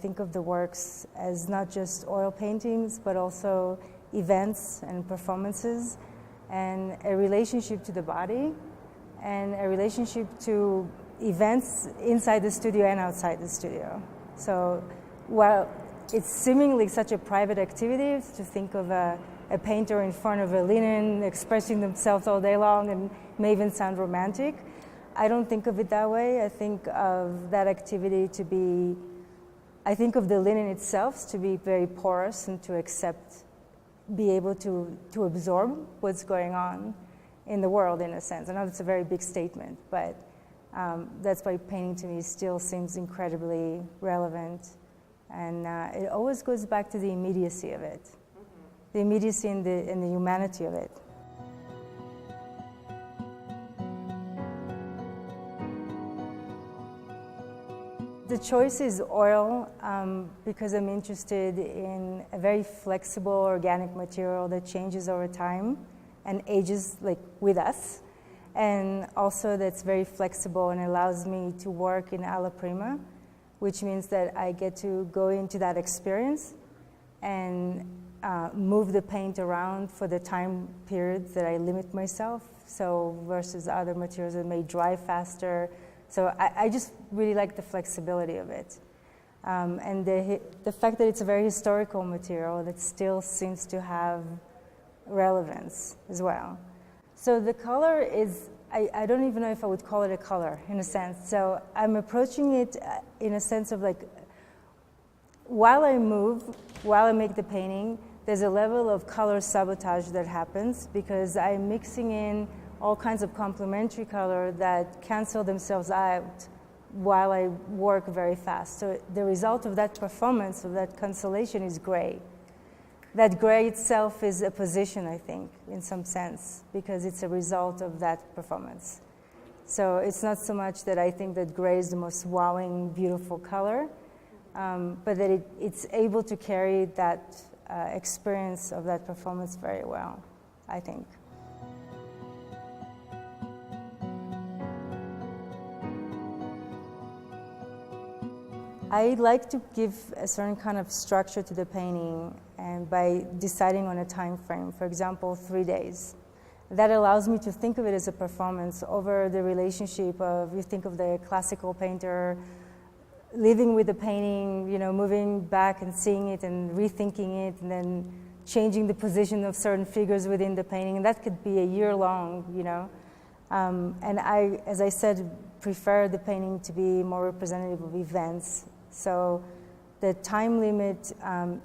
think of the works as not just oil paintings, but also events and performances, and a relationship to the body, and a relationship to events inside the studio and outside the studio. So while it's seemingly such a private activity to think of a painter in front of a linen expressing themselves all day long and may even sound romantic, I don't think of it that way. I think of that activity to be, I think of the linen itself to be very porous and to accept, be able to absorb what's going on in the world, in a sense. I know that's a very big statement, but that's why painting to me still seems incredibly relevant. And it always goes back to the immediacy of it, the immediacy and the humanity of it. The choice is oil because I'm interested in a very flexible organic material that changes over time and ages like with us, and also that's very flexible and allows me to work in alla prima, which means that I get to go into that experience and move the paint around for the time periods that I limit myself, so versus other materials that may dry faster. So I just really like the flexibility of it. And the fact that it's a very historical material that still seems to have relevance as well. So the color is, I don't even know if I would call it a color in a sense. So I'm approaching it in a sense of like, while I move, while I make the painting, there's a level of color sabotage that happens because I'm mixing in all kinds of complementary color that cancel themselves out while I work very fast. So the result of that performance, of that cancellation, is gray. That gray itself is a position, I think, in some sense, because it's a result of that performance. So it's not so much that I think that gray is the most wowing, beautiful color, but that it's able to carry that experience of that performance very well, I think. I like to give a certain kind of structure to the painting, and by deciding on a time frame, for example, 3 days. That allows me to think of it as a performance over the relationship of, you think of the classical painter living with the painting, you know, moving back and seeing it and rethinking it, and then changing the position of certain figures within the painting, and that could be a year long, you know. And I, as I said, prefer the painting to be more representative of events. So the time limit,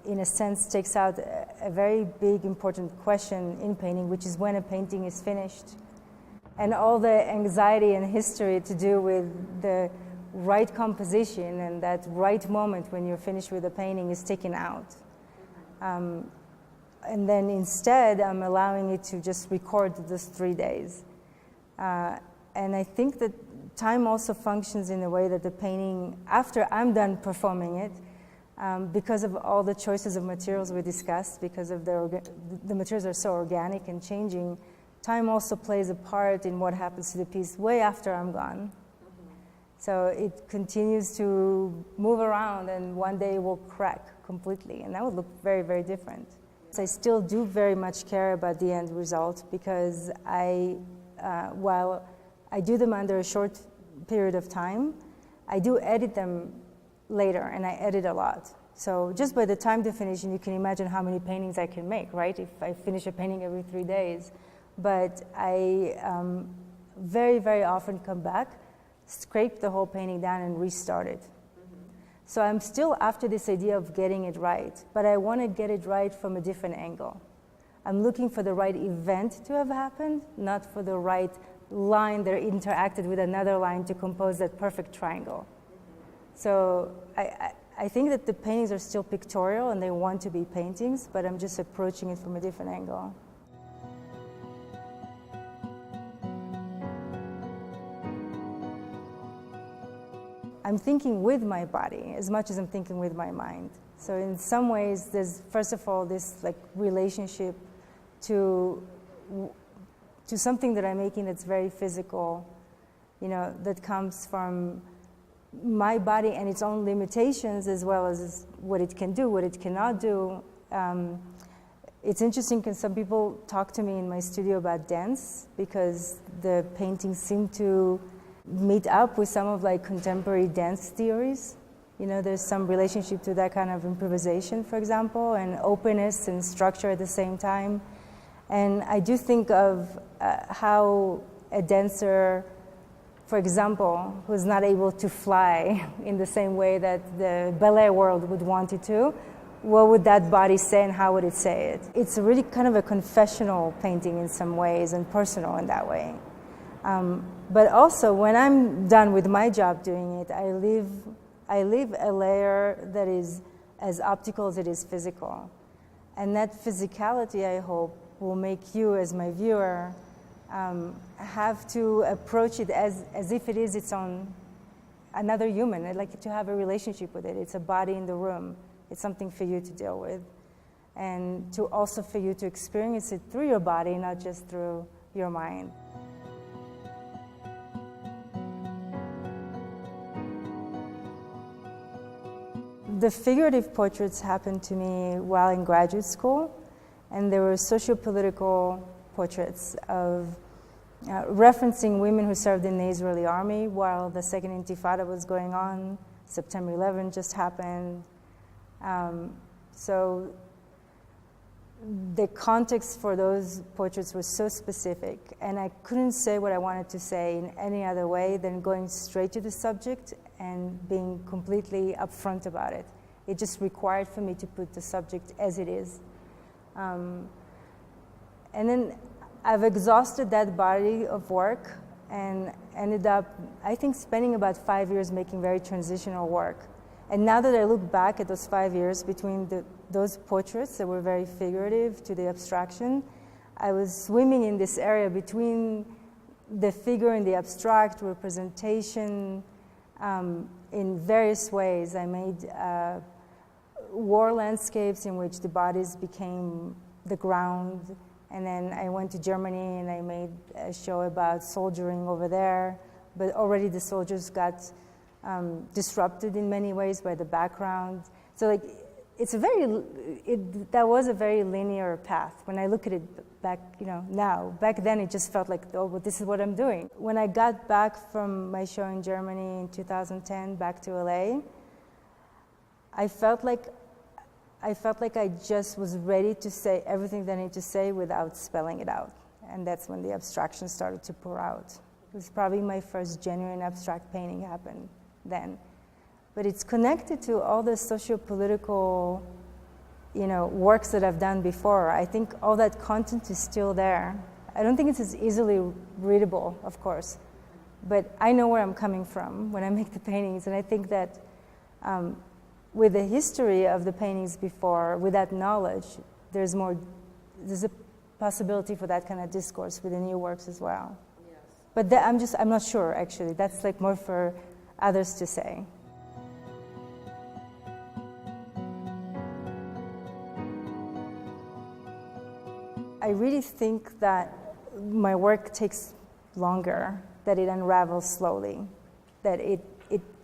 in a sense, takes out a very big, important question in painting, which is when a painting is finished. And all the anxiety and history to do with the right composition and that right moment when you're finished with a painting is taken out. And then instead, I'm allowing it to just record those 3 days. And I think that time also functions in a way that the painting, after I'm done performing it, because of all the choices of materials we discussed, because of the materials are so organic and changing, time also plays a part in what happens to the piece way after I'm gone. So it continues to move around, and one day it will crack completely, and that would look very, very different. So I still do very much care about the end result, because while I do them under a short period of time, I do edit them later, and I edit a lot. So just by the time definition, you can imagine how many paintings I can make, right? If I finish a painting every 3 days. But I very, very often come back, scrape the whole painting down, and restart it. So I'm still after this idea of getting it right, but I want to get it right from a different angle. I'm looking for the right event to have happened, not for the right line that interacted with another line to compose that perfect triangle. So I think that the paintings are still pictorial and they want to be paintings, but I'm just approaching it from a different angle. I'm thinking with my body as much as I'm thinking with my mind. So in some ways, there's first of all this like relationship to something that I'm making that's very physical, you know, that comes from my body and its own limitations, as well as what it can do, what it cannot do. It's interesting because some people talk to me in my studio about dance, because the paintings seem to meet up with some of like contemporary dance theories. You know, there's some relationship to that kind of improvisation, for example, and openness and structure at the same time. And I do think of how a dancer, for example, who's not able to fly in the same way that the ballet world would want it to, what would that body say and how would it say it? It's really kind of a confessional painting in some ways and personal in that way. But also, when I'm done with my job doing it, I leave a layer that is as optical as it is physical. And that physicality, I hope, will make you, as my viewer, have to approach it as if it is its own, another human. I'd like you to have a relationship with it. It's a body in the room. It's something for you to deal with. And to also for you to experience it through your body, not just through your mind. The figurative portraits happened to me while in graduate school, and there were socio-political portraits of referencing women who served in the Israeli army while the Second Intifada was going on. September 11 just happened. So the context for those portraits was so specific, and I couldn't say what I wanted to say in any other way than going straight to the subject and being completely upfront about it. It just required for me to put the subject as it is. And then I've exhausted that body of work and ended up, I think, spending about 5 years making very transitional work. And now that I look back at those 5 years between those portraits that were very figurative to the abstraction, I was swimming in this area between the figure and the abstract representation in various ways. I made war landscapes in which the bodies became the ground. And then I went to Germany and I made a show about soldiering over there. But already the soldiers got disrupted in many ways by the background. So like, that was a very linear path. When I look at it back, now, back then it just felt like, oh, well, this is what I'm doing. When I got back from my show in Germany in 2010, back to LA, I felt like I just was ready to say everything that I need to say without spelling it out. And that's when the abstraction started to pour out. It was probably my first genuine abstract painting happened then. But it's connected to all the socio-political, works that I've done before. I think all that content is still there. I don't think it's as easily readable, of course, but I know where I'm coming from when I make the paintings, and I think that with the history of the paintings before, with that knowledge, there's a possibility for that kind of discourse with the new works as well. Yes. But I'm not sure, actually. That's like more for others to say. I really think that my work takes longer, that it unravels slowly, that it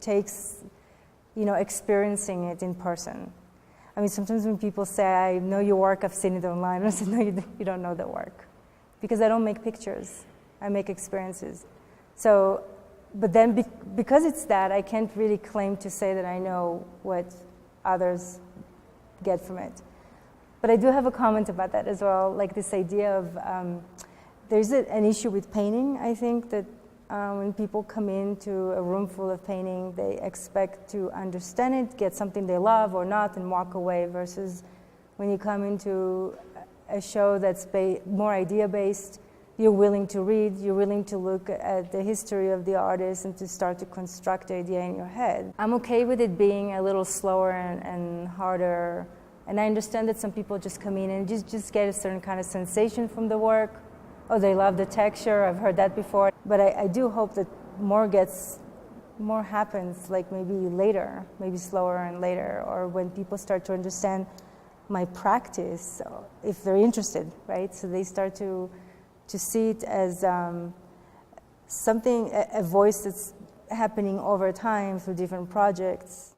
takes, experiencing it in person. I mean, sometimes when people say, I know your work, I've seen it online, I say, no, you don't know the work. Because I don't make pictures, I make experiences. So, but then because it's that, I can't really claim to say that I know what others get from it. But I do have a comment about that as well, like this idea of, there's an issue with painting, I think, that when people come into a room full of painting, they expect to understand it, get something they love or not, and walk away, versus when you come into a show that's more idea-based, you're willing to read, you're willing to look at the history of the artist and to start to construct the idea in your head. I'm okay with it being a little slower and harder. And I understand that some people just come in and just get a certain kind of sensation from the work. Oh, they love the texture, I've heard that before. But I do hope that more happens, like maybe later, maybe slower and later, or when people start to understand my practice, if they're interested, right? So they start to see it as something, a voice that's happening over time through different projects.